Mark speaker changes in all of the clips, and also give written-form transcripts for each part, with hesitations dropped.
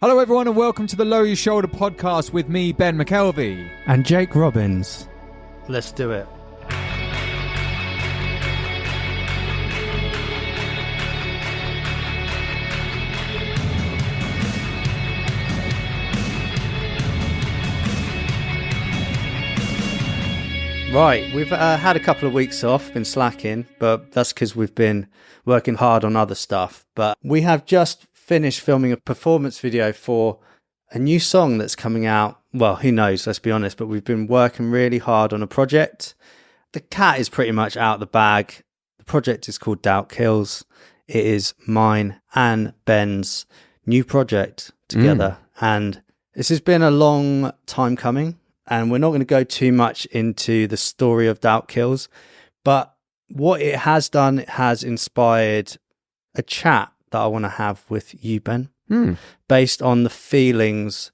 Speaker 1: Hello everyone and welcome to the Lower Your Shoulder podcast with me, Ben McKelvey.
Speaker 2: And Jake Robbins.
Speaker 3: Let's do it. Right, we've had a couple of weeks off, been slacking, but that's because we've been working hard on other stuff. But we have just finished filming a performance video for a new song that's coming out. Well, who knows, let's be honest, but we've been working really hard on a project. The cat is pretty much out of the bag. The project is called Doubt Kills. It is mine and Ben's new project together. And this has been a long time coming. And we're not going to go too much into the story of Doubt Kills, but what it has done, it has inspired a chat that I want to have with you, Ben, based on the feelings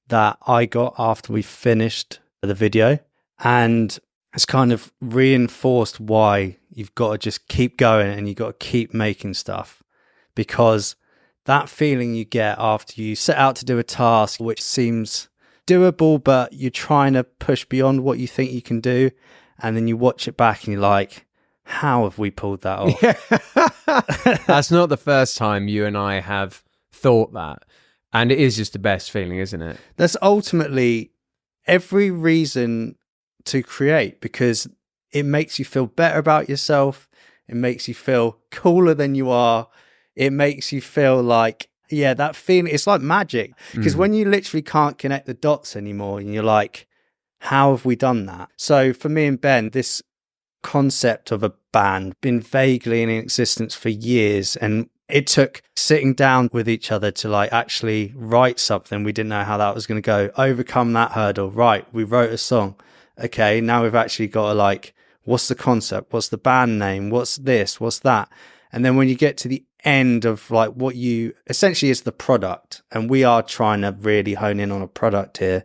Speaker 3: that I got after we finished the video. And it's kind of reinforced why you've got to just keep going and you've got to keep making stuff, because that feeling you get after you set out to do a task which seems doable, but you're trying to push beyond what you think you can do, and then you watch it back and you're like, how have we pulled that off?
Speaker 1: Yeah. That's not the first time you and I have thought that, and it is just the best feeling, isn't it?
Speaker 3: That's ultimately every reason to create, because it makes you feel better about yourself, it makes you feel cooler than you are, it makes you feel like, yeah, that feeling, it's like magic. Because when you literally can't connect the dots anymore and you're like, how have we done that? So for me and Ben, this concept of a band been vaguely in existence for years, and it took sitting down with each other to like actually write something. We didn't know how that was going to go, overcome that hurdle. Right, we wrote a song. Okay, now we've actually got to like, what's the concept? What's the band name? What's this? What's that? And then when you get to the end of like what you essentially is the product, and we are trying to really hone in on a product here,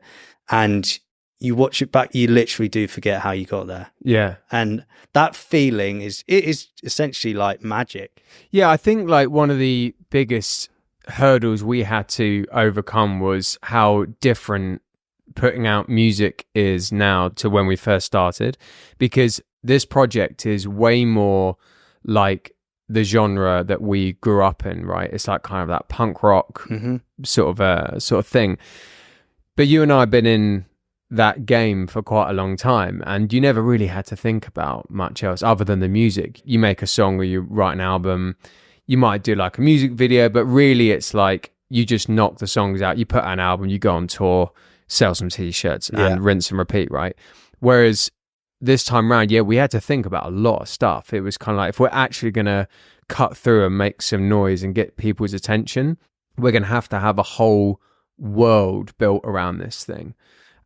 Speaker 3: and you watch it back, you literally do forget how you got there.
Speaker 1: Yeah.
Speaker 3: And that feeling is essentially like magic.
Speaker 1: Yeah, I think like one of the biggest hurdles we had to overcome was how different putting out music is now to when we first started, because this project is way more like the genre that we grew up in, right? It's like kind of that punk rock sort of thing. But you and I have been in that game for quite a long time, and you never really had to think about much else other than the music. You make a song or you write an album, you might do like a music video, but really it's like you just knock the songs out, you put out an album, you go on tour, sell some t-shirts and rinse and repeat, right? Whereas this time around, we had to think about a lot of stuff. It was kind of like, if we're actually going to cut through and make some noise and get people's attention, we're going to have a whole world built around this thing.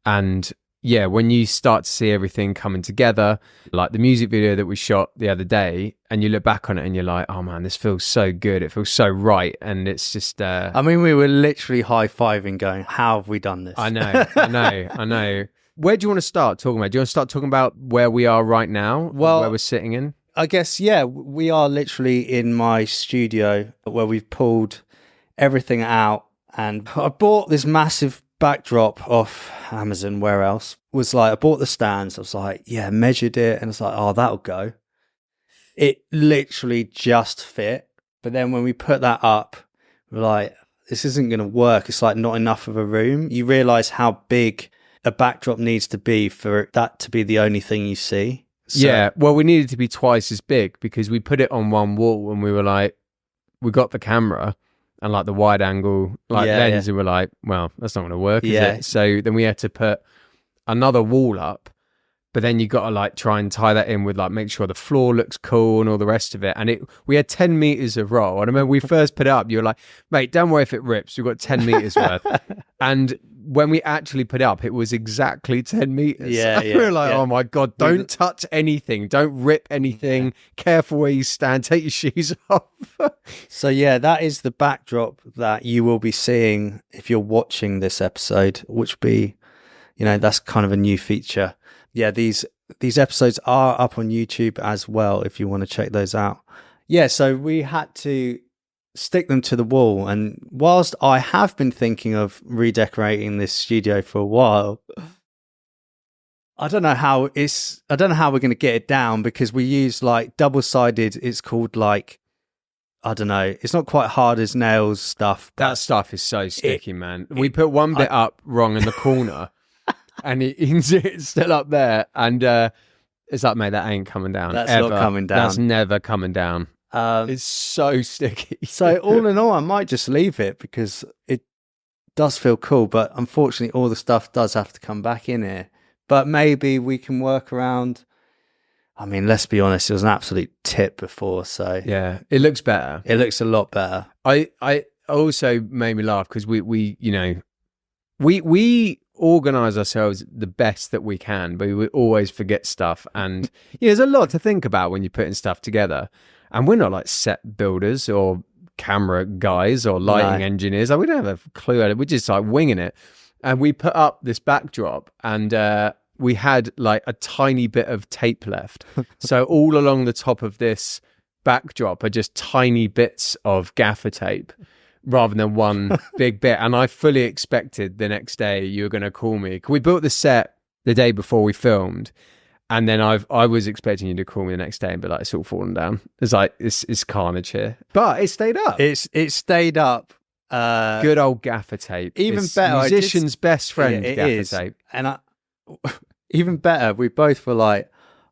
Speaker 1: And yeah, when you start to see everything coming together, like the music video that we shot the other day, and you look back on it and you're like, oh man, this feels so good. It feels so right. And it's just...
Speaker 3: I mean, we were literally high-fiving going, how have we done this?
Speaker 1: I know. Where do you want to start talking about? Do you want to start talking about where we are right now? Well, where we're sitting in?
Speaker 3: I guess, yeah, we are literally in my studio where we've pulled everything out. And I bought this massive backdrop off Amazon. Where else? Was like, I bought the stands. I was like, yeah, measured it. And it's like, oh, that'll go. It literally just fit. But then when we put that up, we're like, this isn't going to work. It's like not enough of a room. You realize how big a backdrop needs to be for that to be the only thing you see. So,
Speaker 1: yeah, well, we needed to be twice as big because we put it on one wall and we were like, we got the camera and like the wide angle lens, and we're like, well, that's not going to work, is it? So then we had to put another wall up, but then you got to like try and tie that in with like make sure the floor looks cool and all the rest of it. And we had 10 meters of roll. And I remember we first put it up, you were like, mate, don't worry if it rips. We've got 10 meters worth. And when we actually put it up, it was exactly 10 meters.
Speaker 3: Yeah.
Speaker 1: We were like, oh my God, don't touch anything. Don't rip anything. Careful where you stand. Take your shoes off.
Speaker 3: So yeah, that is the backdrop that you will be seeing if you're watching this episode, which be, that's kind of a new feature. Yeah, these episodes are up on YouTube as well if you want to check those out. Yeah, so we had to stick them to the wall. And whilst I have been thinking of redecorating this studio for a while, I don't know how we're going to get it down, because we use like double-sided, it's called like, I don't know, it's not quite hard as nails stuff.
Speaker 1: That stuff is so sticky, man. We put one bit up wrong in the corner and it's still up there, and it's like, mate, that ain't coming down.
Speaker 3: That's
Speaker 1: ever.
Speaker 3: not coming down.
Speaker 1: That's never coming down. It's so sticky.
Speaker 3: So all in all, I might just leave it, because it does feel cool, but unfortunately all the stuff does have to come back in here. But maybe we can work around. I mean, let's be honest, it was an absolute tip before, so
Speaker 1: yeah, it looks better.
Speaker 3: It looks a lot better.
Speaker 1: I also made me laugh because we you know, we organize ourselves the best that we can, but we always forget stuff, and there's a lot to think about when you're putting stuff together. And we're not like set builders or camera guys or lighting engineers. Like, we don't have a clue at it. We're just like winging it. And we put up this backdrop, and we had like a tiny bit of tape left. So all along the top of this backdrop are just tiny bits of gaffer tape rather than one big bit. And I fully expected the next day you were going to call me. We built the set the day before we filmed. And then I was expecting you to call me the next day and be like, it's all fallen down. It's like, it's carnage here. But it stayed up.
Speaker 3: It stayed up.
Speaker 1: Good old gaffer tape.
Speaker 3: Even better.
Speaker 1: Musician's best friend,
Speaker 3: it
Speaker 1: gaffer
Speaker 3: is.
Speaker 1: tape.
Speaker 3: And even better, we both were like,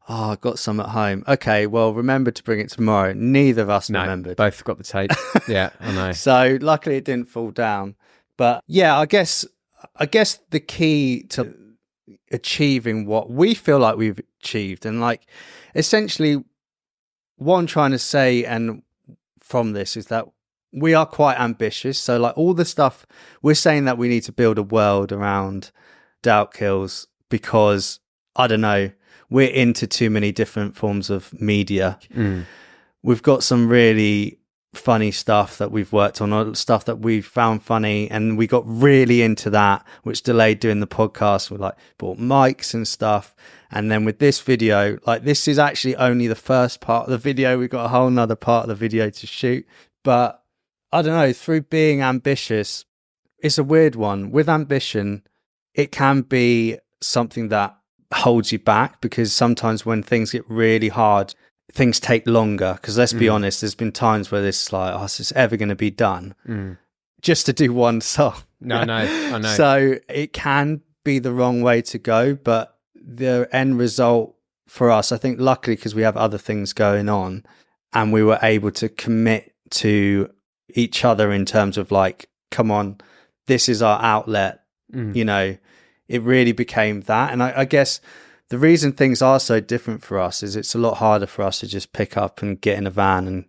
Speaker 3: oh, I got some at home. Okay, well, remember to bring it tomorrow. Neither of us remembered.
Speaker 1: Both got the tape. Yeah, I know.
Speaker 3: So luckily it didn't fall down. But yeah, I guess the key to achieving what we feel like we've achieved, and like essentially what I'm trying to say and from this is that we are quite ambitious. So like all the stuff we're saying that we need to build a world around Doubt Kills, because I don't know, we're into too many different forms of media. We've got some really funny stuff that we've worked on, or stuff that we've found funny, and we got really into that, which delayed doing the podcast. We like bought mics and stuff, and then with this video, like this is actually only the first part of the video. We've got a whole nother part of the video to shoot. But I don't know, through being ambitious, it's a weird one. With ambition, it can be something that holds you back, because sometimes when things get really hard, things take longer. Because let's be honest, there's been times where this is like, oh, is this ever going to be done? Just to do one song.
Speaker 1: No, I know.
Speaker 3: So it can be the wrong way to go, but the end result for us, I think luckily, because we have other things going on, and we were able to commit to each other in terms of like, come on, this is our outlet. You know, it really became that. And I guess the reason things are so different for us is it's a lot harder for us to just pick up and get in a van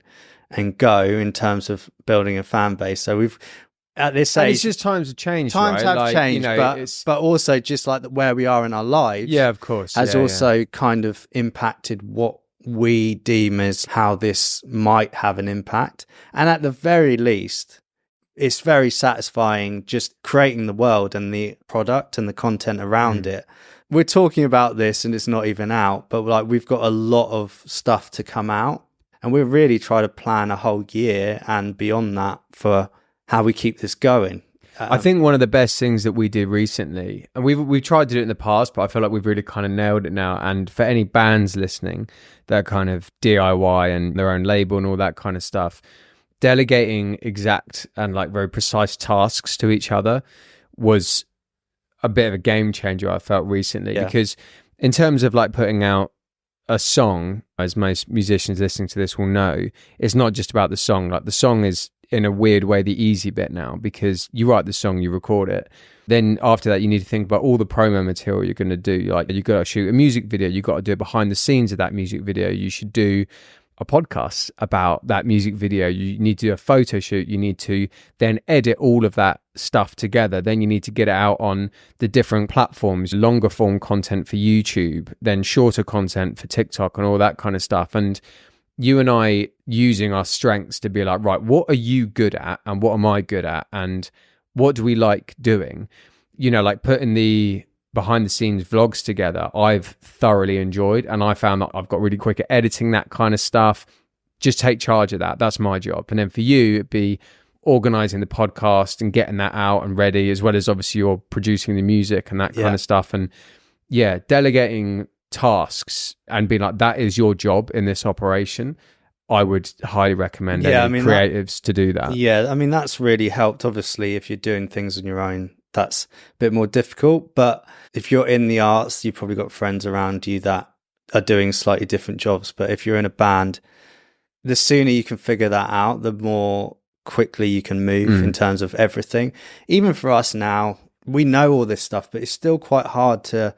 Speaker 3: and go in terms of building a fan base. So we've, at this age,
Speaker 1: it's just times have changed.
Speaker 3: Times
Speaker 1: right?
Speaker 3: have
Speaker 1: like,
Speaker 3: changed,
Speaker 1: you know,
Speaker 3: but also just like where we are in our lives.
Speaker 1: Yeah, of course.
Speaker 3: Has also kind of impacted what we deem as how this might have an impact. And at the very least, it's very satisfying just creating the world and the product and the content around it. We're talking about this and it's not even out, but like we've got a lot of stuff to come out, and we're really trying to plan a whole year and beyond that for how we keep this going.
Speaker 1: I think one of the best things that we did recently, and we've tried to do it in the past, but I feel like we've really kind of nailed it now. And for any bands listening that are kind of DIY and their own label and all that kind of stuff, delegating exact and like very precise tasks to each other was a bit of a game changer, I felt recently. Because in terms of like putting out a song, as most musicians listening to this will know, it's not just about the song. Like the song is in a weird way the easy bit now, because you write the song, you record it. Then after that, you need to think about all the promo material you're going to do. Like you got to shoot a music video, you got to do it behind the scenes of that music video. You should do a podcast about that music video. You need to do a photo shoot. You need to then edit all of that stuff together. Then you need to get it out on the different platforms, longer form content for YouTube, then shorter content for TikTok and all that kind of stuff. And you and I using our strengths to be like, right, what are you good at and what am I good at and what do we like doing? You know, like putting the behind the scenes vlogs together, I've thoroughly enjoyed, and I found that I've got really quick at editing that kind of stuff. just take charge of that. That's my job. And then for you, it'd be organizing the podcast and getting that out and ready, as well as obviously you're producing the music and that kind of stuff. And yeah, delegating tasks and being like, that is your job in this operation. I would highly recommend any creatives to do that.
Speaker 3: Yeah, I mean, that's really helped. Obviously, if you're doing things on your own, that's a bit more difficult. But if you're in the arts, you've probably got friends around you that are doing slightly different jobs. But if you're in a band, the sooner you can figure that out, the more quickly you can move in terms of everything. Even for us now, we know all this stuff, but it's still quite hard to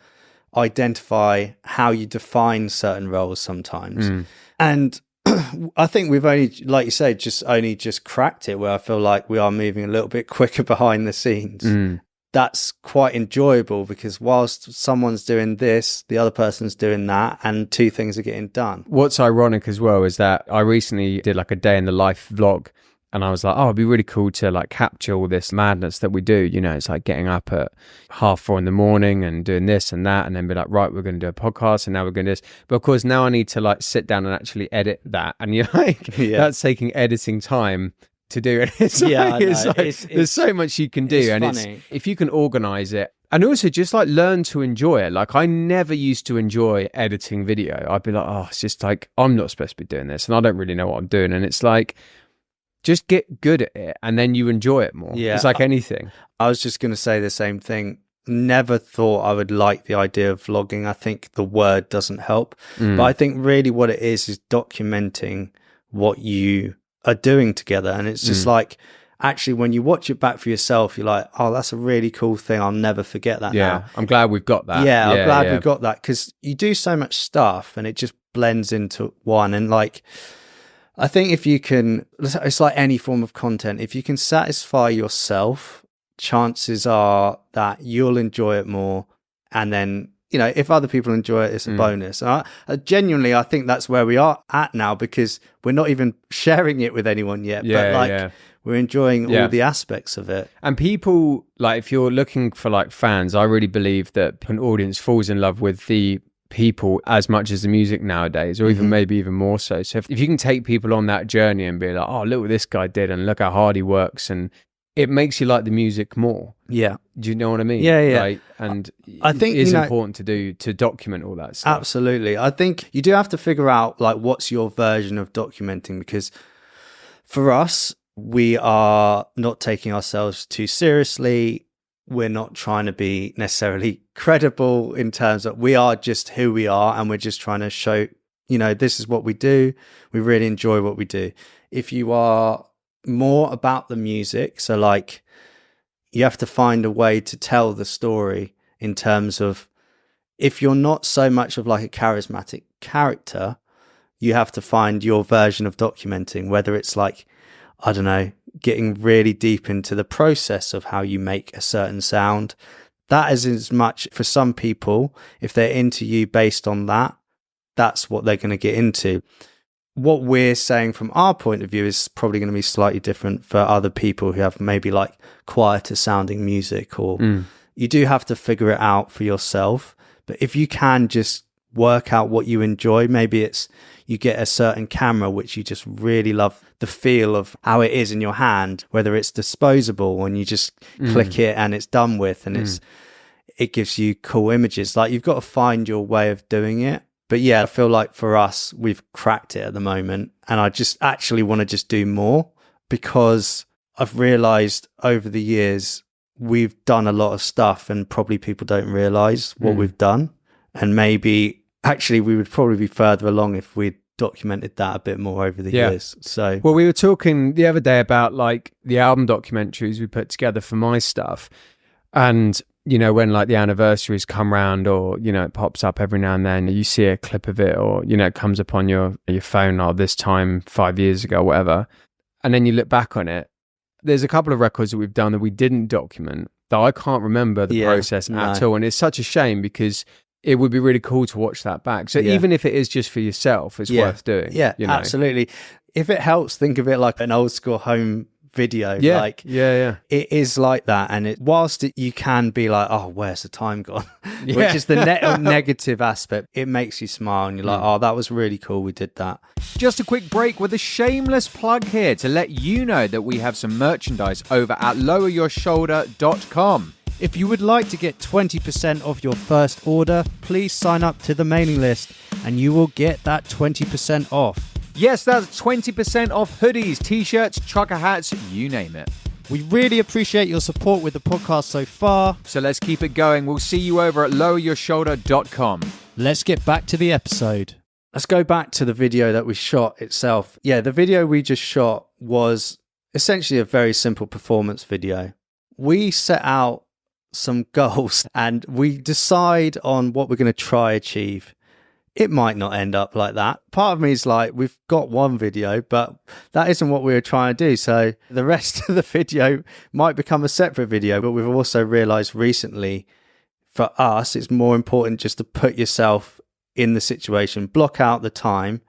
Speaker 3: identify how you define certain roles sometimes. And I think we've only, like you say, just cracked it, where I feel like we are moving a little bit quicker behind the scenes. That's quite enjoyable, because whilst someone's doing this, the other person's doing that, and two things are getting done.
Speaker 1: What's ironic as well is that I recently did like a day in the life vlog, and I was like, oh, it'd be really cool to like capture all this madness that we do. You know, it's like getting up at 4:30 in the morning and doing this and that, and then be like, right, we're going to do a podcast, and now we're going to do this. But of course, now I need to like sit down and actually edit that. And you're like, that's taking editing time to do it. It's there's so much you can do. And funny. If you can organize it, and also just like learn to enjoy it. Like I never used to enjoy editing video. I'd be like, oh, it's just like, I'm not supposed to be doing this, and I don't really know what I'm doing. And it's like, just get good at it, and then you enjoy it more. It's like anything.
Speaker 3: I was just going to say the same thing. Never thought I would like the idea of vlogging. I think the word doesn't help. But I think really what it is documenting what you are doing together. And it's just like, actually, when you watch it back for yourself, you're like, oh, that's a really cool thing. I'll never forget that now.
Speaker 1: I'm glad we've got that.
Speaker 3: I'm glad we've got that, because you do so much stuff and it just blends into one. And like, I think if you can, it's like any form of content, if you can satisfy yourself, chances are that you'll enjoy it more. And then, you know, if other people enjoy it, it's a bonus. Genuinely, I think that's where we are at now, because we're not even sharing it with anyone yet. We're enjoying all the aspects of it.
Speaker 1: And people, like, if you're looking for like fans, I really believe that an audience falls in love with the people as much as the music nowadays, or even maybe even more so. So if you can take people on that journey and be like, oh, look what this guy did and look how hard he works, and it makes you like the music more. Do you know what I mean? Like, and I think it's important to document all that stuff.
Speaker 3: Absolutely. I think you do have to figure out like what's your version of documenting, because for us, we are not taking ourselves too seriously. We're not trying to be necessarily credible in terms of, we are just who we are, and we're just trying to show, you know, this is what we do. We really enjoy what we do. If you are more about the music, so like you have to find a way to tell the story in terms of, if you're not so much of like a charismatic character, you have to find your version of documenting, whether it's like, I don't know, getting really deep into the process of how you make a certain sound. That is as much, for some people, if they're into you based on that, that's what they're going to get into. What we're saying from our point of view is probably going to be slightly different for other people who have maybe like quieter sounding music, or you do have to figure it out for yourself. But if you can just work out what you enjoy, maybe it's you get a certain camera which you just really love the feel of how it is in your hand, whether it's disposable and you just click it and it's done with, and it gives you cool images. Like, you've got to find your way of doing it. But yeah, I feel like for us, we've cracked it at the moment, and I just actually want to just do more, because I've realized over the years we've done a lot of stuff and probably people don't realize what we've done. And maybe actually we would probably be further along if we'd documented that a bit more over the years. So,
Speaker 1: well, we were talking the other day about like the album documentaries we put together for my stuff, and you know, when like the anniversaries come round, or you know, it pops up every now and then, you see a clip of it, or you know, it comes up on your phone, or this time 5 years ago, whatever, and then you look back on it. There's a couple of records that we've done that we didn't document, that I can't remember the process at all, and it's such a shame, because it would be really cool to watch that back. So even if it is just for yourself, it's worth doing.
Speaker 3: Yeah,
Speaker 1: you know?
Speaker 3: Absolutely. If it helps, think of it like an old school home video.
Speaker 1: Yeah,
Speaker 3: Like,
Speaker 1: yeah.
Speaker 3: it is like that. And you can be like, oh, where's the time gone?
Speaker 1: Yeah.
Speaker 3: Which is the negative aspect. It makes you smile and you're like, oh, that was really cool. We did that.
Speaker 2: Just a quick break with a shameless plug here to let you know that we have some merchandise over at loweryourshoulder.com.
Speaker 3: If you would like to get 20% off your first order, please sign up to the mailing list and you will get that 20% off.
Speaker 2: Yes, that's 20% off hoodies, t-shirts, trucker hats, you name it.
Speaker 3: We really appreciate your support with the podcast so far.
Speaker 2: So let's keep it going. We'll see you over at loweryourshoulder.com.
Speaker 3: Let's get back to the episode. Let's go back to the video that we shot itself. Yeah, the video we just shot was essentially a very simple performance video. We set out some goals and we decide on what we're going to try achieve. It might not end up like that. Part of me is like, we've got one video, but that isn't what we were trying to do. So the rest of the video might become a separate video, but we've also realized recently for us, it's more important just to put yourself in the situation, block out the time,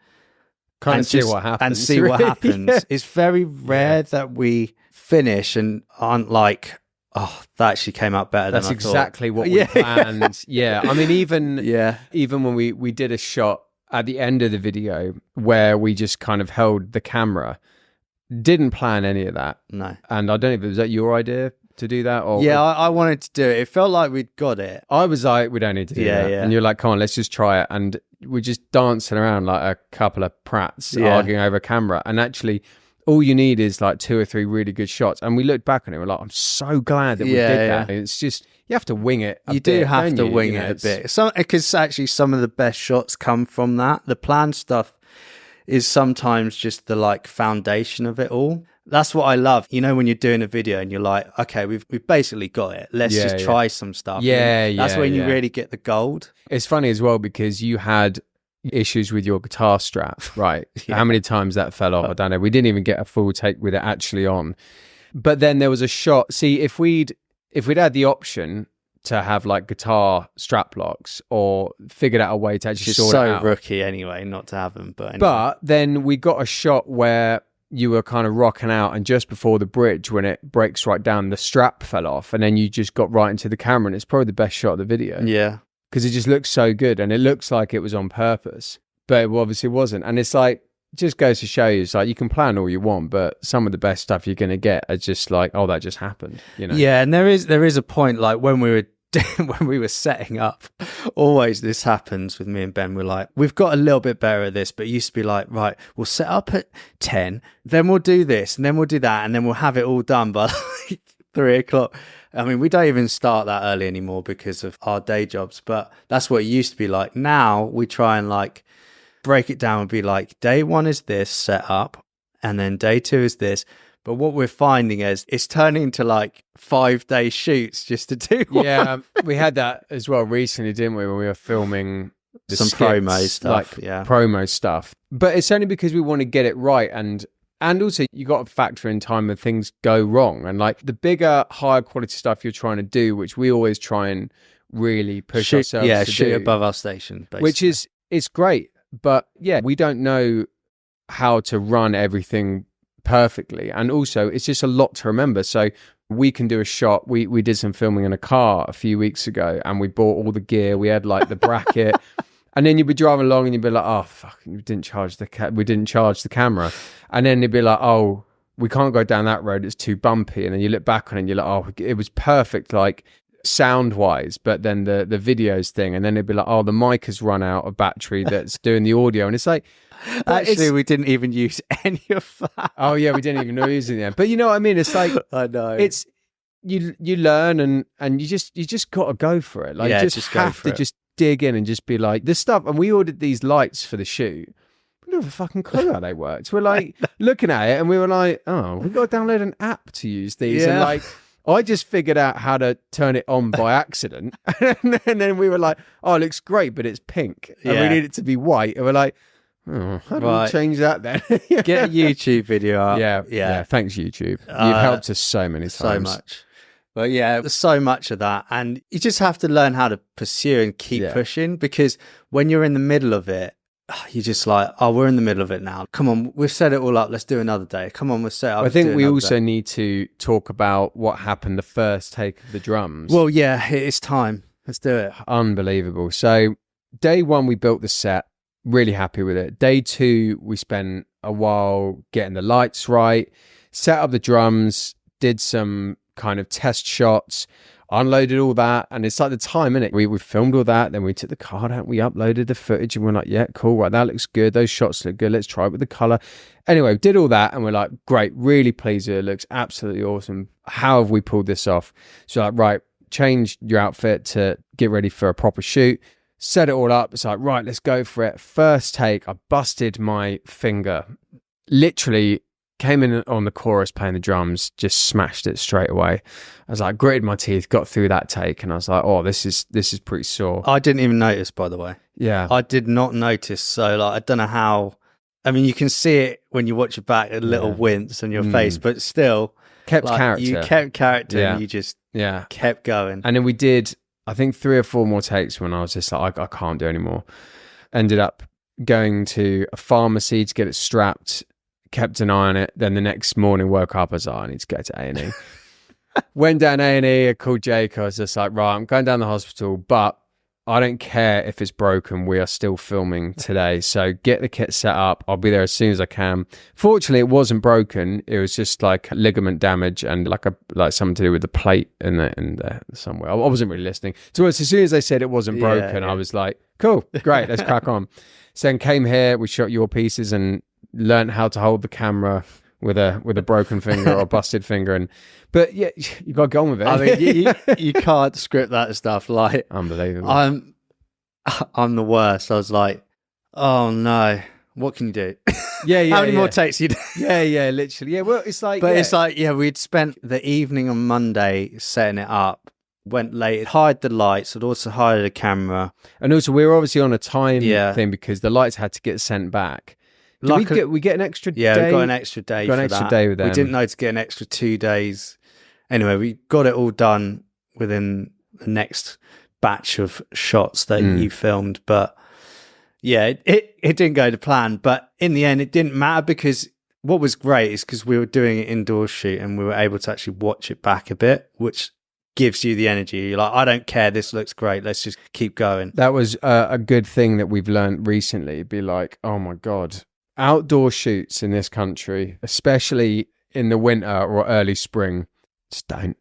Speaker 1: Kind of see what happens.
Speaker 3: And see what happens. Yeah. It's very rare that we finish and aren't like, oh, that actually came out better than I thought.
Speaker 1: That's exactly what we planned. Yeah. I mean, even when we did a shot at the end of the video where we just kind of held the camera, didn't plan any of that.
Speaker 3: No.
Speaker 1: And I don't know if was that your idea to do that? Or
Speaker 3: yeah, I wanted to do it. It felt like we'd got it.
Speaker 1: I was like, we don't need to do that.
Speaker 3: Yeah.
Speaker 1: And you're like, come on, let's just try it. And we're just dancing around like a couple of prats arguing over camera. And actually, all you need is like 2 or 3 really good shots. And we looked back on it, we're like, I'm so glad that we did that. It's just, you have to wing it a bit.
Speaker 3: You do have to wing
Speaker 1: it
Speaker 3: a bit. Because actually some of the best shots come from that. The planned stuff is sometimes just the like foundation of it all. That's what I love. You know, when you're doing a video and you're like, okay, we've basically got it. Let's just try some stuff. That's when you really get the gold.
Speaker 1: It's funny as well because you had issues with your guitar strap, right? How many times that fell off, I don't know. We didn't even get a full take with it actually on. But then there was a shot. See, if we'd had the option to have like guitar strap locks or figured out a way to actually sort it out.
Speaker 3: So rookie anyway, not to have them. But anyway.
Speaker 1: But then we got a shot where you were kind of rocking out and just before the bridge when it breaks right down, the strap fell off and then you just got right into the camera and it's probably the best shot of the video.
Speaker 3: Yeah.
Speaker 1: Because it just looks so good and it looks like it was on purpose, but it obviously wasn't. And it's like, it just goes to show you, it's like you can plan all you want, but some of the best stuff you're going to get are just like, oh, that just happened, you know?
Speaker 3: Yeah, and there is a point like when we were setting up, always this happens with me and Ben. We're like, we've got a little bit better at this, but it used to be like, right, we'll set up at 10, then we'll do this, and then we'll do that, and then we'll have it all done by like 3 o'clock. I mean, we don't even start that early anymore because of our day jobs, but that's what it used to be like. Now we try and like break it down and be like, day 1 is this set up, and then day 2 is this. But what we're finding is it's turning into like 5-day shoots just to do one.
Speaker 1: Yeah, we had that as well recently, didn't we, when we were filming
Speaker 3: some
Speaker 1: skits,
Speaker 3: promo stuff.
Speaker 1: Like promo stuff. But it's only because we want to get it right. And also you got to factor in time when things go wrong. And like the bigger, higher quality stuff you're trying to do, which we always try and really push ourselves to
Speaker 3: shoot
Speaker 1: do,
Speaker 3: above our station, basically.
Speaker 1: Which is, it's great. But yeah, we don't know how to run everything perfectly, and also it's just a lot to remember. So we can do a shot. We did some filming in a car a few weeks ago and we bought all the gear. We had like the bracket and then you'd be driving along and you'd be like, oh fuck, we didn't charge the camera, and then you'd be like, oh, we can't go down that road, it's too bumpy. And then you look back on it and you're like, oh, it was perfect like sound wise, but then the videos thing, and then it'd be like, oh, the mic has run out of battery that's doing the audio, and it's like,
Speaker 3: actually we didn't even use any of that.
Speaker 1: Oh yeah, we didn't even know using it. But you know what I mean, it's like,
Speaker 3: I know,
Speaker 1: it's you learn and you just gotta go for it. Like just have to just dig in and just be like this stuff. And we ordered these lights for the shoot, we don't have a fucking clue how they worked. We're like looking at it and we were like, oh, we've got to download an app to use these. And like I just figured out how to turn it on by accident. And then we were like, oh, it looks great, but it's pink. And we need it to be white. And we're like, oh, how do we change that then?
Speaker 3: Get a YouTube video up.
Speaker 1: Yeah. Thanks, YouTube. You've helped us so many times.
Speaker 3: So much. But yeah, there's so much of that. And you just have to learn how to pursue and keep pushing, because when you're in the middle of it, you're just like, oh, we're in the middle of it now. Come on, we've set it all up. Let's do another day. Come on, we'll set it up.
Speaker 1: I think we also need to talk about what happened the first take of the drums.
Speaker 3: Well, yeah, it's time. Let's do it.
Speaker 1: Unbelievable. So day one, we built the set, really happy with it. Day two, we spent a while getting the lights right, set up the drums, did some kind of test shots, unloaded all that, and it's like the time, innit? We filmed all that, then we took the card out, we uploaded the footage, and we're like, yeah, cool, right, that looks good, those shots look good, let's try it with the colour. Anyway, we did all that, and we're like, great, really pleased with it, looks absolutely awesome. How have we pulled this off? So like, right, change your outfit to get ready for a proper shoot, set it all up. It's like, right, let's go for it. First take, I busted my finger, literally came in on the chorus playing the drums, just smashed it straight away. I was like, gritted my teeth, got through that take, and I was like, oh, this is pretty sore.
Speaker 3: I didn't even notice, by the way.
Speaker 1: Yeah.
Speaker 3: I did not notice. So like, I don't know how. I mean, you can see it when you watch it back, a little wince on your face, but still
Speaker 1: kept
Speaker 3: like,
Speaker 1: character.
Speaker 3: You kept character and you just kept going.
Speaker 1: And then we did, I think, 3 or 4 more takes when I was just like, I can't do anymore. Ended up going to a pharmacy to get it strapped, kept an eye on it. Then the next morning woke up, I was like, I need to go to A&E. Went down A&E, I called Jake. I was just like, right, I'm going down the hospital, but I don't care if it's broken. We are still filming today. So get the kit set up. I'll be there as soon as I can. Fortunately, it wasn't broken. It was just like ligament damage and like something to do with the plate in there somewhere. I wasn't really listening. So as soon as they said it wasn't broken, I was like, cool, great, let's crack on. So then came here, we shot your pieces and learned how to hold the camera with a broken finger or a busted finger. But yeah, you got to go on with it.
Speaker 3: I mean, you can't script that stuff. Like,
Speaker 1: unbelievable.
Speaker 3: I'm the worst. I was like, oh no, what can you do?
Speaker 1: Yeah.
Speaker 3: How many more takes you do?
Speaker 1: Yeah, literally. Yeah, well, it's like,
Speaker 3: it's like, we'd spent the evening on Monday setting it up. Went late, hired the lights. I'd also hired a camera,
Speaker 1: and also we were obviously on a time thing because the lights had to get sent back. We get an extra day?
Speaker 3: Yeah, we got an extra day.
Speaker 1: Got an extra day with them.
Speaker 3: We didn't know to get an extra 2 days. Anyway, we got it all done within the next batch of shots that you filmed. But yeah, it didn't go to plan. But in the end, it didn't matter because what was great is because we were doing an indoor shoot and we were able to actually watch it back a bit, which gives you the energy. You're like, I don't care, this looks great, let's just keep going.
Speaker 1: That was a good thing that we've learned recently. Be like, oh my God, outdoor shoots in this country, especially in the winter or early spring, just don't.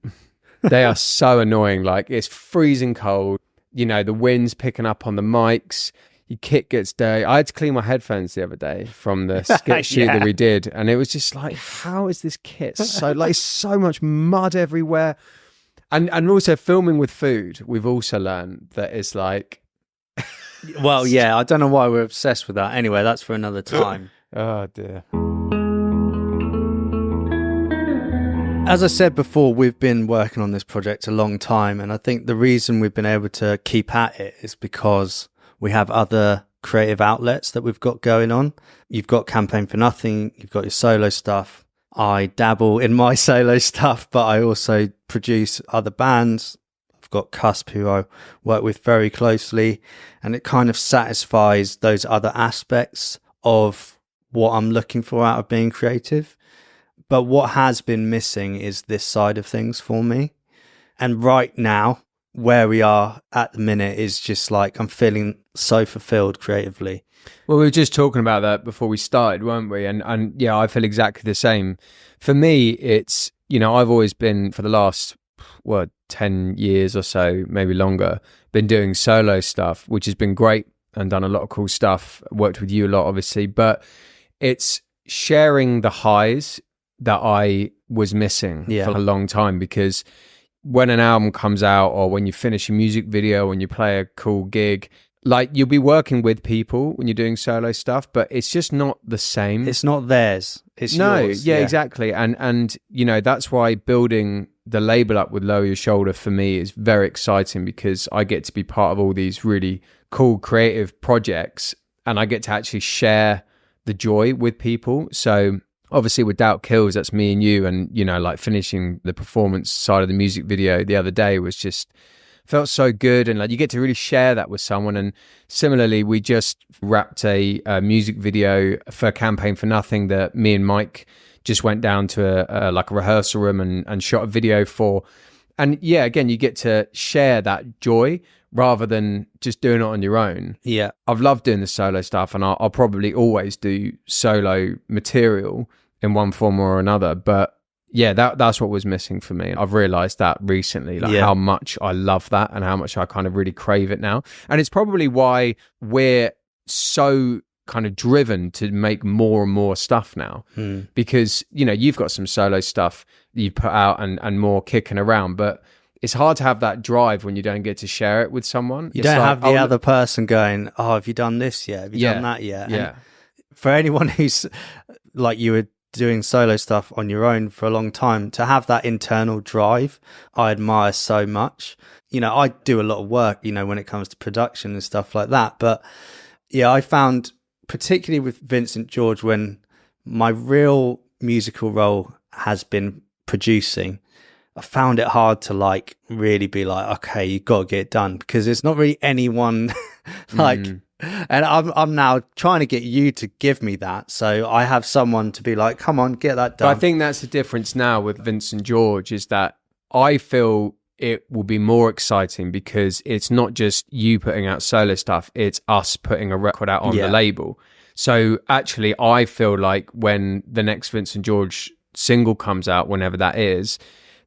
Speaker 1: They are so annoying. Like, it's freezing cold, the wind's picking up on the mics, your kit gets dirty. I had to clean my headphones the other day from the skit shoot that we did, and it was just like, how is this kit so much mud everywhere? And also filming with food, we've also learned that it's like...
Speaker 3: Well, yeah, I don't know why we're obsessed with that. Anyway, that's for another time.
Speaker 1: Oh, dear.
Speaker 3: As I said before, we've been working on this project a long time, and I think the reason we've been able to keep at it is because we have other creative outlets that we've got going on. You've got Campaign for Nothing, you've got your solo stuff. I dabble in my solo stuff, but I also produce other bands. I've got Cusp, who I work with very closely, and it kind of satisfies those other aspects of what I'm looking for out of being creative. But what has been missing is this side of things for me. And right now, where we are at the minute is just like, I'm feeling so fulfilled creatively.
Speaker 1: Well, we were just talking about that before we started, weren't we? And yeah, I feel exactly the same. For me, it's, I've always been, for the last, 10 years or so, maybe longer, been doing solo stuff, which has been great and done a lot of cool stuff. Worked with you a lot, obviously, but it's sharing the highs that I was missing for a long time, because when an album comes out or when you finish a music video, when you play a cool gig, like, you'll be working with people when you're doing solo stuff, but it's just not the same.
Speaker 3: It's not theirs. It's yours.
Speaker 1: Yeah, exactly. And that's why building the label up with Lower Your Shoulder for me is very exciting, because I get to be part of all these really cool creative projects and I get to actually share the joy with people. So obviously with Doubt Kills, that's me and you, and like finishing the performance side of the music video the other day was just felt so good, and like you get to really share that with someone. And similarly, we just wrapped a music video for Campaign for Nothing that me and Mike just went down to a rehearsal room and shot a video for. And yeah, again, you get to share that joy rather than just doing it on your own.
Speaker 3: Yeah.
Speaker 1: I've loved doing the solo stuff, and I'll probably always do solo material in one form or another. But yeah, that's what was missing for me. I've realized that recently, how much I love that and how much I kind of really crave it now. And it's probably why we're so kind of driven to make more and more stuff now, because you've got some solo stuff that you put out and more kicking around, but it's hard to have that drive when you don't get to share it with someone.
Speaker 3: You don't have the other person going, oh, have you done this yet? Have you done that yet?
Speaker 1: Yeah.
Speaker 3: And for anyone who's like you were doing solo stuff on your own for a long time, to have that internal drive, I admire so much. I do a lot of work, when it comes to production and stuff like that. But yeah, I found, particularly with Vincent George, when my real musical role has been producing, I found it hard to really be okay, you got to get it done, because there's not really anyone and I'm now trying to get you to give me that, so I have someone to be like, come on, get that done.
Speaker 1: But I think that's the difference now with Vincent George, is that I feel it will be more exciting because it's not just you putting out solo stuff, it's us putting a record out on the label. So actually, I feel like when the next Vincent George single comes out, whenever that is,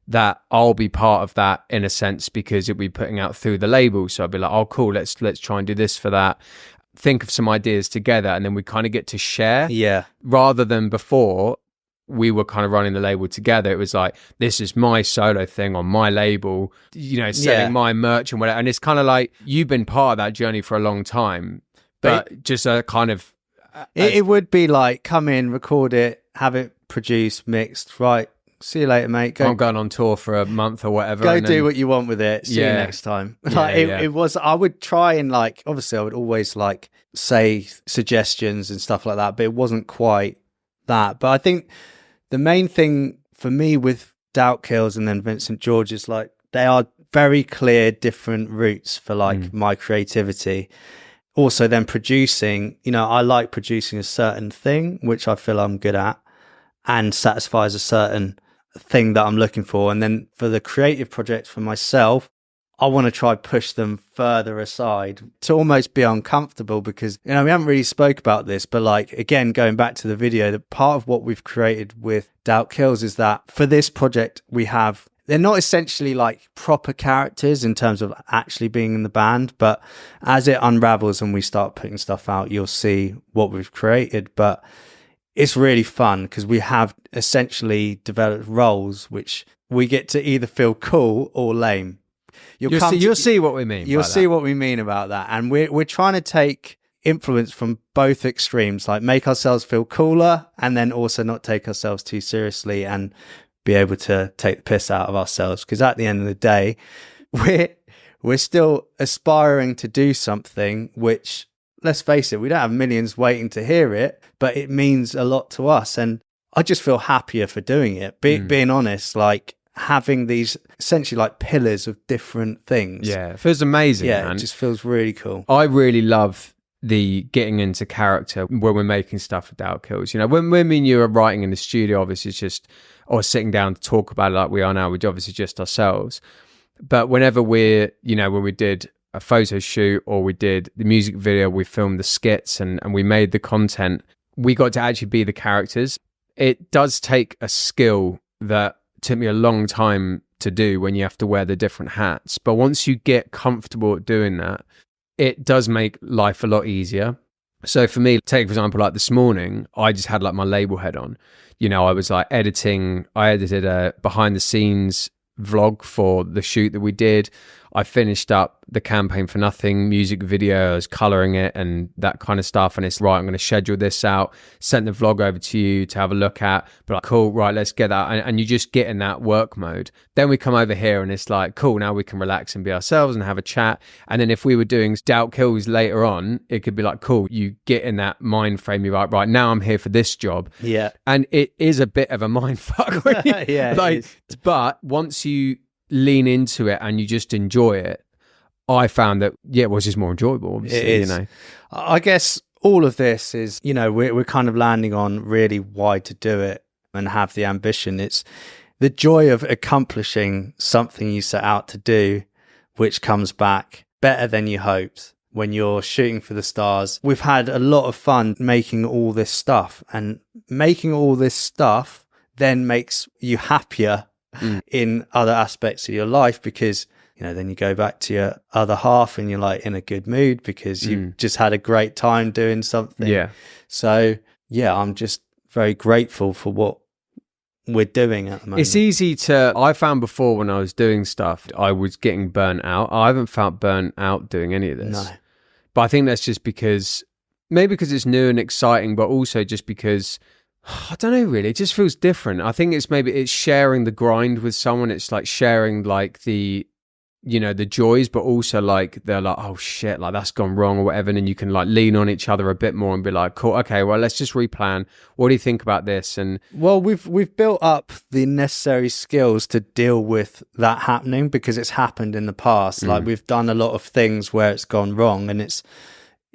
Speaker 1: that I'll be part of that in a sense, because it'll be putting out through the label. So I'll be like, oh, cool, let's try and do this for that. Think of some ideas together, and then we kind of get to share.
Speaker 3: Yeah.
Speaker 1: Rather than before, we were kind of running the label together. It was like, this is my solo thing on my label, selling my merch and whatever. And it's kind of like, you've been part of that journey for a long time, but just a kind of...
Speaker 3: It would be like, come in, record it, have it produced, mixed, right, see you later, mate.
Speaker 1: I'm going on tour for a month or whatever.
Speaker 3: Go do what you want with it. See you next time. It was, I would try and obviously I would always say suggestions and stuff like that, but it wasn't quite that. But I think the main thing for me with Doubt Kills and then Vincent George is they are very clear different routes for my creativity. Also then producing, I like producing a certain thing, which I feel I'm good at and satisfies a certain thing that I'm looking for. And then for the creative projects for myself, I want to try push them further aside to almost be uncomfortable, because we haven't really spoke about this, but again, going back to the video, that part of what we've created with Doubt Kills is that for this project they're not essentially proper characters in terms of actually being in the band, but as it unravels and we start putting stuff out, you'll see what we've created. But it's really fun because we have essentially developed roles which we get to either feel cool or lame.
Speaker 1: You'll see what we mean.
Speaker 3: You'll see what we mean about that. And we're trying to take influence from both extremes, make ourselves feel cooler and then also not take ourselves too seriously and be able to take the piss out of ourselves. Because at the end of the day, we're still aspiring to do something which, let's face it, we don't have millions waiting to hear it, but it means a lot to us. And I just feel happier for doing it. Being honest, having these essentially pillars of different things.
Speaker 1: Yeah, it feels amazing, man.
Speaker 3: It just feels really cool.
Speaker 1: I really love the getting into character when we're making stuff with Doubt Kills. When me and you are writing in the studio, obviously it's just, or sitting down to talk about it like we are now, we're obviously just ourselves. But whenever we're, when we did a photo shoot or we did the music video, we filmed the skits and we made the content, we got to actually be the characters. It does take a skill that took me a long time to do when you have to wear the different hats. But once you get comfortable at doing that, it does make life a lot easier. So for me, take for example, this morning, I just had my label head on. I was editing, I edited a behind the scenes vlog for the shoot that we did. I finished up the Campaign for Nothing music video. I was colouring it and that kind of stuff. And it's right, I'm going to schedule this out, send the vlog over to you to have a look at. But cool, right, let's get that. And you just get in that work mode. Then we come over here and it's cool, now we can relax and be ourselves and have a chat. And then if we were doing Doubt Kills later on, it could be cool, you get in that mind frame. You're right, now I'm here for this job.
Speaker 3: Yeah.
Speaker 1: And it is a bit of a mind fuck.
Speaker 3: Yeah.
Speaker 1: But once you lean into it and you just enjoy it, I found that, it was just more enjoyable, obviously,
Speaker 3: It is.
Speaker 1: you know.
Speaker 3: I guess all of this is, we're kind of landing on really why to do it and have the ambition. It's the joy of accomplishing something you set out to do, which comes back better than you hoped when you're shooting for the stars. We've had a lot of fun making all this stuff, and making all this stuff then makes you happier in other aspects of your life, because then you go back to your other half and you're like in a good mood because you've just had a great time doing something.
Speaker 1: Yeah.
Speaker 3: So I'm just very grateful for what we're doing at the moment.
Speaker 1: It's easy I found before when I was doing stuff, I was getting burnt out. I haven't felt burnt out doing any of this.
Speaker 3: No.
Speaker 1: But I think that's just maybe because it's new and exciting, but also just because, I don't know, really, it just feels different. I think it's sharing the grind with someone. It's like sharing like the joys, but also like they're like, oh shit, like that's gone wrong or whatever, and then you can like lean on each other a bit more and be like, cool, okay, well, let's just replan. What do you think about this? And
Speaker 3: we've built up the necessary skills to deal with that happening, because it's happened in the past. Like we've done a lot of things where it's gone wrong, and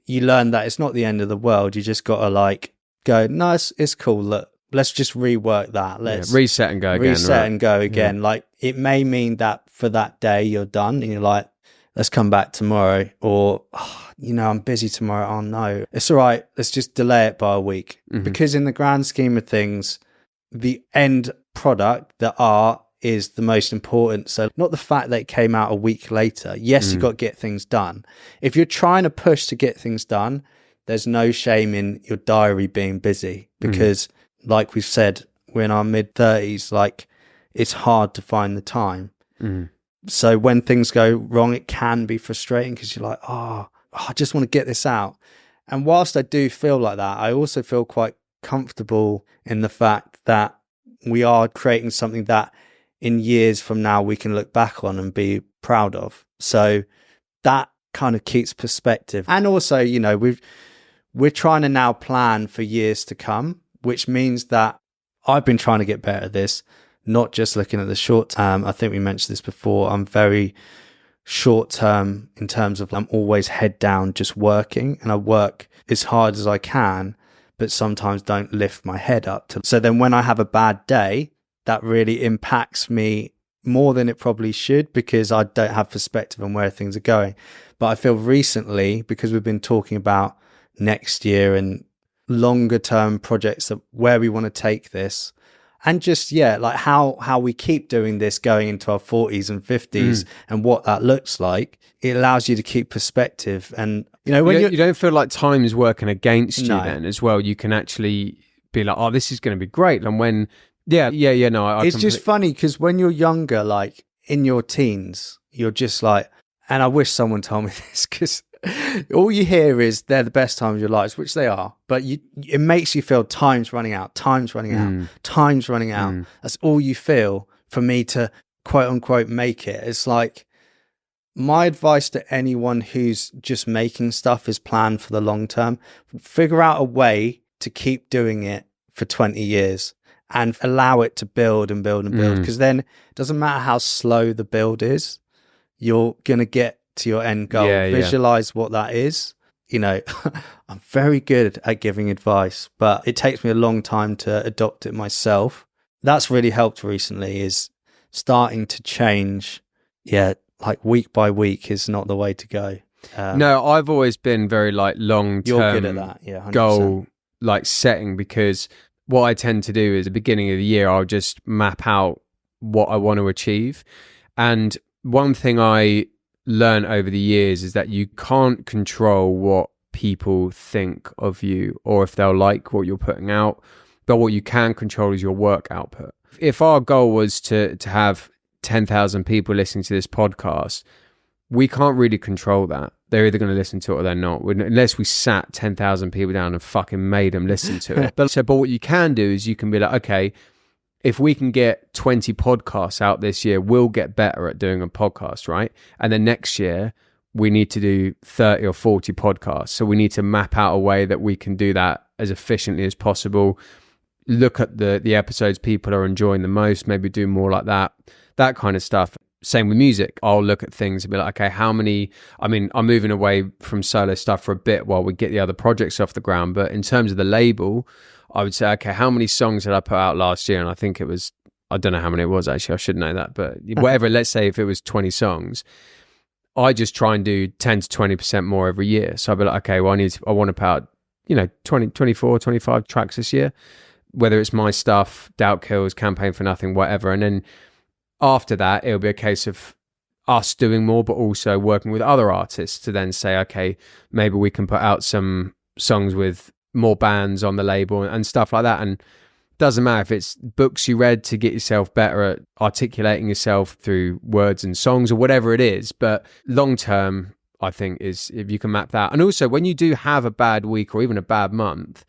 Speaker 3: you learn that it's not the end of the world. You just got to like go, no, it's cool. Look, let's just rework that. Let's
Speaker 1: reset and go again.
Speaker 3: Reset and go again. Like it may mean that for that day you're done and you're like, let's come back tomorrow, or I'm busy tomorrow. Oh no, it's all right. Let's just delay it by a week, because in the grand scheme of things, the end product, the art, is the most important. So not the fact that it came out a week later. Yes, you got to get things done. If you're trying to push to get things done, there's no shame in your diary being busy, because like we've said, we're in our mid-30s, like it's hard to find the time. So when things go wrong, it can be frustrating, because you're like, I just want to get this out. And whilst I do feel like that, I also feel quite comfortable in the fact that we are creating something that in years from now we can look back on and be proud of. So that kind of keeps perspective. And also, we're trying to now plan for years to come, which means that I've been trying to get better at this, not just looking at the short term. I think we mentioned this before. I'm very short term in terms of I'm always head down just working, and I work as hard as I can, but sometimes don't lift my head up. So then when I have a bad day, that really impacts me more than it probably should, because I don't have perspective on where things are going. But I feel recently, because we've been talking about next year and longer term projects, of where we want to take this, and just like how we keep doing this going into our 40s and 50s and what that looks like, it allows you to keep perspective. And when
Speaker 1: you don't feel like time is working against you, then as well, you can actually be like, oh, this is going to be great. And when it's just funny, because when you're younger, like in your teens, you're just like, and I wish someone told me this, because all you hear is they're the best times of your lives, which they are, but it makes you feel time's running out. That's all you feel. For me to quote unquote make it, it's like, my advice to anyone who's just making stuff is plan for the long term. Figure out a way to keep doing it for 20 years and allow it to build and build and build, because then it doesn't matter how slow the build is, you're going to get to your end goal. Visualize what that is. I'm very good at giving advice, but it takes me a long time to adopt it myself. That's really helped recently, is starting to change. Like week by week is not the way to go. No, I've always been very like long term.
Speaker 3: You're good at that, 100%.
Speaker 1: Goal like setting, because what I tend to do is at the beginning of the year, I'll just map out what I want to achieve. And one thing I learned over the years is that you can't control what people think of you or if they'll like what you're putting out, but what you can control is your work output. If our goal was to have 10,000 people listening to this podcast, we can't really control that. They're either going to listen to it or they're not, unless we sat 10,000 people down and fucking made them listen to it. But what you can do is you can be like, okay, if we can get 20 podcasts out this year, we'll get better at doing a podcast, right? And then next year, we need to do 30 or 40 podcasts. So we need to map out a way that we can do that as efficiently as possible. Look at the episodes people are enjoying the most, maybe do more like that kind of stuff. same with music. I'll look at things and be like, okay, how many, I mean, I'm moving away from solo stuff for a bit while we get the other projects off the ground. But in terms of the label, I would say, okay, how many songs did I put out last year? And I think it was, I don't know how many it was actually, I should know that, but whatever, let's say if it was 20 songs, I just try and do 10 to 20% more every year. So I'd be like, okay, well, I want to put out, 20, 24, 25 tracks this year, whether it's my stuff, Doubt Kills, Campaign for Nothing, whatever. And then after that, it'll be a case of us doing more, but also working with other artists to then say, okay, maybe we can put out some songs with more bands on the label and stuff like that. And it doesn't matter if it's books you read to get yourself better at articulating yourself through words and songs or whatever it is. But long term, I think is if you can map that. And also when you do have a bad week or even a bad month,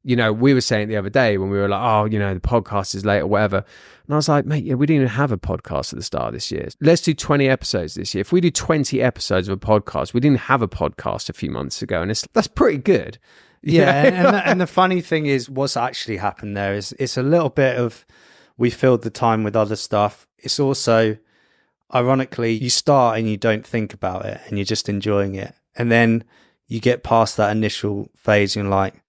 Speaker 1: we were saying the other day when we were like, the podcast is late or whatever. And I was like, mate, we didn't even have a podcast at the start of this year. Let's do 20 episodes this year. If we do 20 episodes of a podcast, we didn't have a podcast a few months ago. And that's pretty good.
Speaker 3: Yeah. and the funny thing is what's actually happened there is it's a little bit of, we filled the time with other stuff. It's also, ironically, you start and you don't think about it and you're just enjoying it. And then you get past that initial phase and you're like,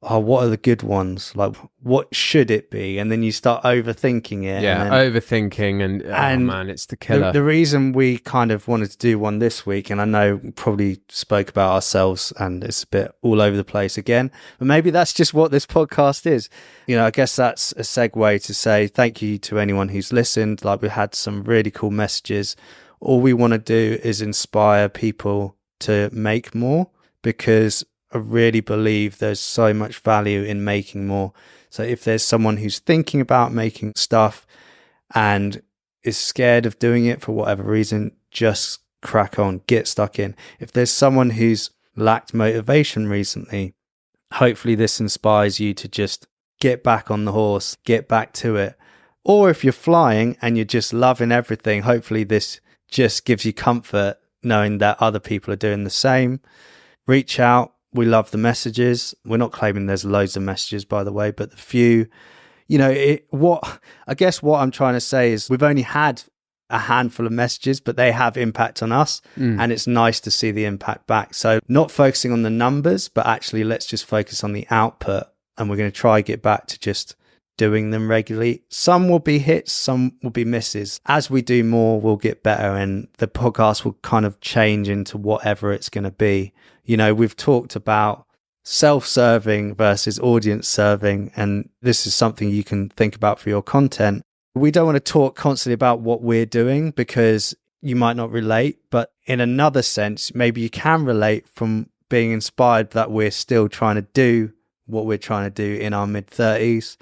Speaker 3: oh, what are the good ones? Like, what should it be? And then you start overthinking it.
Speaker 1: Yeah, overthinking and man, it's the killer.
Speaker 3: The reason we kind of wanted to do one this week, and I know we probably spoke about ourselves and it's a bit all over the place again, but maybe that's just what this podcast is. I guess that's a segue to say thank you to anyone who's listened. Like, we had some really cool messages. All we want to do is inspire people to make more, because I really believe there's so much value in making more. So if there's someone who's thinking about making stuff and is scared of doing it for whatever reason, just crack on, get stuck in. If there's someone who's lacked motivation recently, hopefully this inspires you to just get back on the horse, get back to it. Or if you're flying and you're just loving everything, hopefully this just gives you comfort knowing that other people are doing the same. Reach out. We love the messages. We're not claiming there's loads of messages, by the way, but the few, what I'm trying to say is we've only had a handful of messages, but they have impact on us. And it's nice to see the impact back. So not focusing on the numbers, but actually let's just focus on the output. And we're going to try get back to just doing them regularly. Some will be hits, some will be misses. As we do more, we'll get better and the podcast will kind of change into whatever it's going to be. We've talked about self-serving versus audience serving, and this is something you can think about for your content. We don't want to talk constantly about what we're doing because you might not relate, but in another sense, maybe you can relate from being inspired that we're still trying to do what we're trying to do in our mid-30s.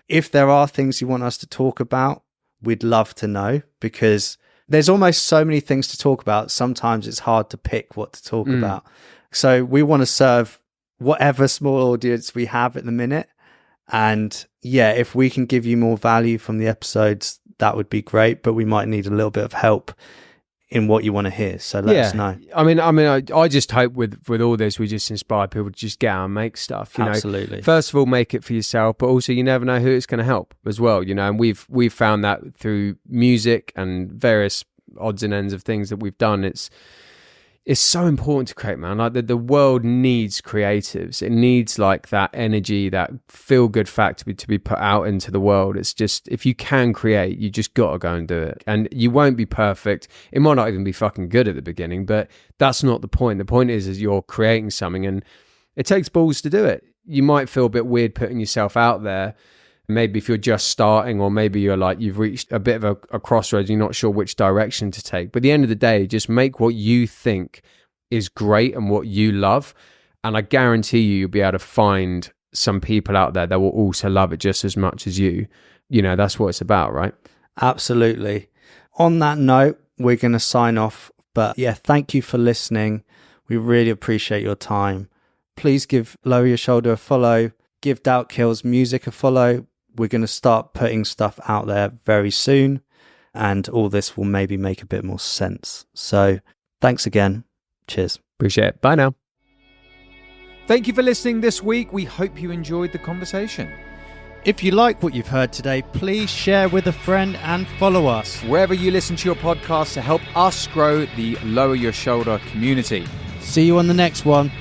Speaker 3: If there are things you want us to talk about, we'd love to know, because there's almost so many things to talk about. Sometimes it's hard to pick what to talk about. So we want to serve whatever small audience we have at the minute. And yeah, if we can give you more value from the episodes, that would be great. But we might need a little bit of help in what you want to hear. So let us know.
Speaker 1: I just hope with all this, we just inspire people to just get out and make stuff.
Speaker 3: Absolutely.
Speaker 1: First of all, make it for yourself, but also you never know who it's going to help as well. And we've found that through music and various odds and ends of things that we've done. It's so important to create, man. Like the world needs creatives. It needs like that energy, that feel good fact to be put out into the world. It's just, if you can create, you just got to go and do it. And you won't be perfect. It might not even be fucking good at the beginning, but that's not the point. The point is you're creating something and it takes balls to do it. You might feel a bit weird putting yourself out there. Maybe if you're just starting, or maybe you're like, you've reached a bit of a crossroads, you're not sure which direction to take. But at the end of the day, just make what you think is great and what you love. And I guarantee you'll be able to find some people out there that will also love it just as much as you. That's what it's about, right?
Speaker 3: Absolutely. On that note, we're going to sign off. But yeah, thank you for listening. We really appreciate your time. Please give Lower Your Shoulder a follow. Give Doubt Kills music a follow. We're going to start putting stuff out there very soon, and all this will maybe make a bit more sense. So thanks again. Cheers.
Speaker 1: Appreciate it. Bye now.
Speaker 2: Thank you for listening this week. We hope you enjoyed the conversation.
Speaker 3: If you like what you've heard today, please share with a friend and follow us
Speaker 2: wherever you listen to your podcast to help us grow the Lower Your Shoulder community.
Speaker 3: See you on the next one.